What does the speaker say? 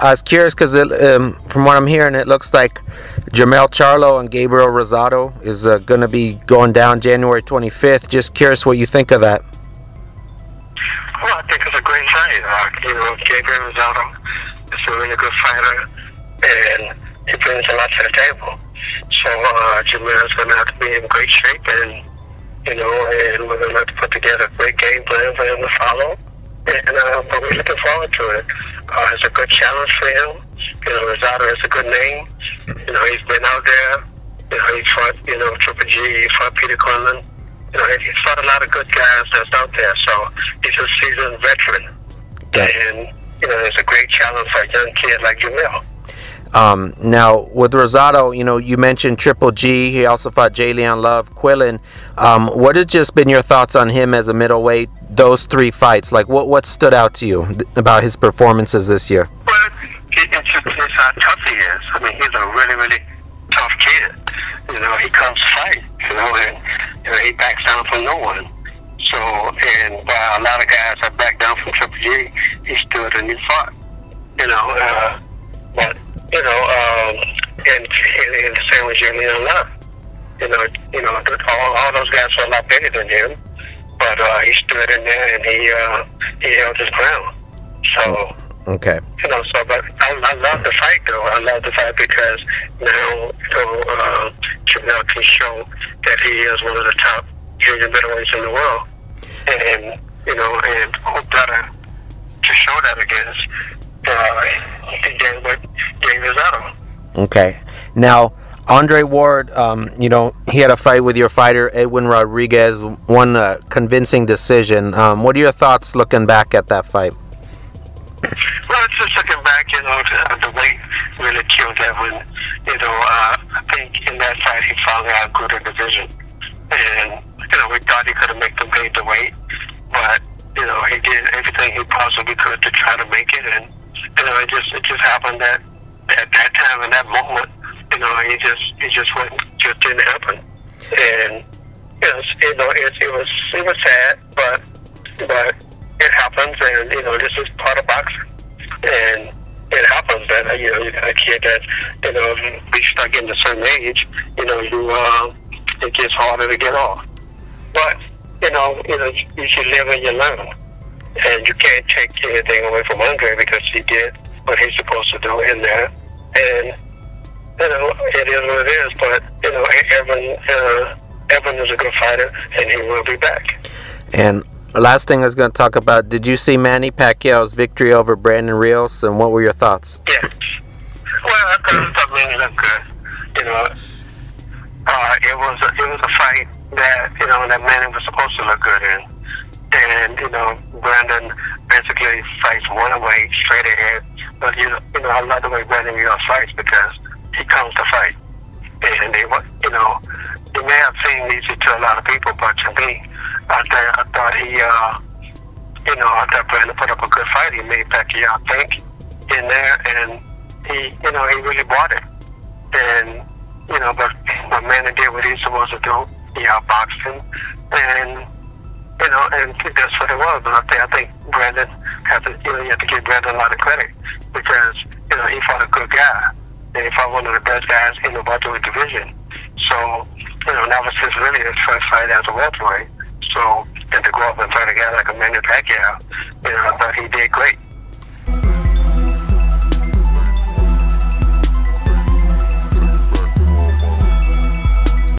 I was curious because from what I'm hearing, it looks like Jermell Charlo and Gabe Rosado is going to be going down January 25th. Just curious what you think of that. Well, I think it's a great fight. Gabe Rosado is a really good fighter, and he brings a lot to the table. So Jermell's going to have to be in great shape, and and we're going to have to put together a great game plan for him to follow. And but we're looking forward to it. It's a good challenge for him. Rosado is a good name. He's been out there. He fought, Triple G. He fought Peter Quinlan. He's fought a lot of good guys that's out there. So he's a seasoned veteran. Yeah. And it's a great challenge for a young kid like Jermell. Now with Rosado, you mentioned Triple G. He also fought J. Leon Love, Quillen. What has just been your thoughts on him as a middleweight? Those three fights, like what stood out to you about his performances this year? Well, it's how tough he is. I mean, he's a really, really tough kid. He comes to fight. And he backs down from no one. So, and while a lot of guys have backed down from Triple G, he stood and he fought. But and the same with J. Leon Love. All those guys were a lot bigger than him, but he stood in there and he held his ground. So okay. But I love the fight though. I love the fight because now Jermell can show that he is one of the top junior middleweights in the world, and and who better to show that against Gabe Rosado. Okay. Now, Andre Ward, he had a fight with your fighter, Edwin Rodriguez, won a convincing decision. What are your thoughts looking back at that fight? Well, it's just looking back, the weight really killed Edwin. I think in that fight he finally outgrew the division. And, we thought he could have made the weight, but, he did everything he possibly could to try to make it, and it just happened that at that time, in that moment, it just didn't happen. And it was sad, but it happens, and this is part of boxing, and it happens that a kid that be stuck in a certain age, it gets harder to get off. But you should live and you learn. And you can't take anything away from Andre because he did what he's supposed to do in there. And, it is what it is. But, Evan is a good fighter, and he will be back. And last thing I was going to talk about, did you see Manny Pacquiao's victory over Brandon Rios, and what were your thoughts? Yeah. Well, I thought Manny looked good. It was a fight that, that Manny was supposed to look good in. And, Brandon basically fights one way, straight ahead. But, I love the way Brandon Rios fights because he comes to fight. And you may have seemed easy to a lot of people, but to me, I thought I thought Brandon put up a good fight. He made Pacquiao think in there, and he really bought it. And, but Manny did what he's supposed to do. He outboxed him. And, and that's what it was. But I think Brandon you have to give Brandon a lot of credit because, he fought a good guy. And he fought one of the best guys in the welterweight division. So, that was really his first fight as a welterweight. So, and to go up and fight a guy like a Manny Pacquiao, I thought he did great.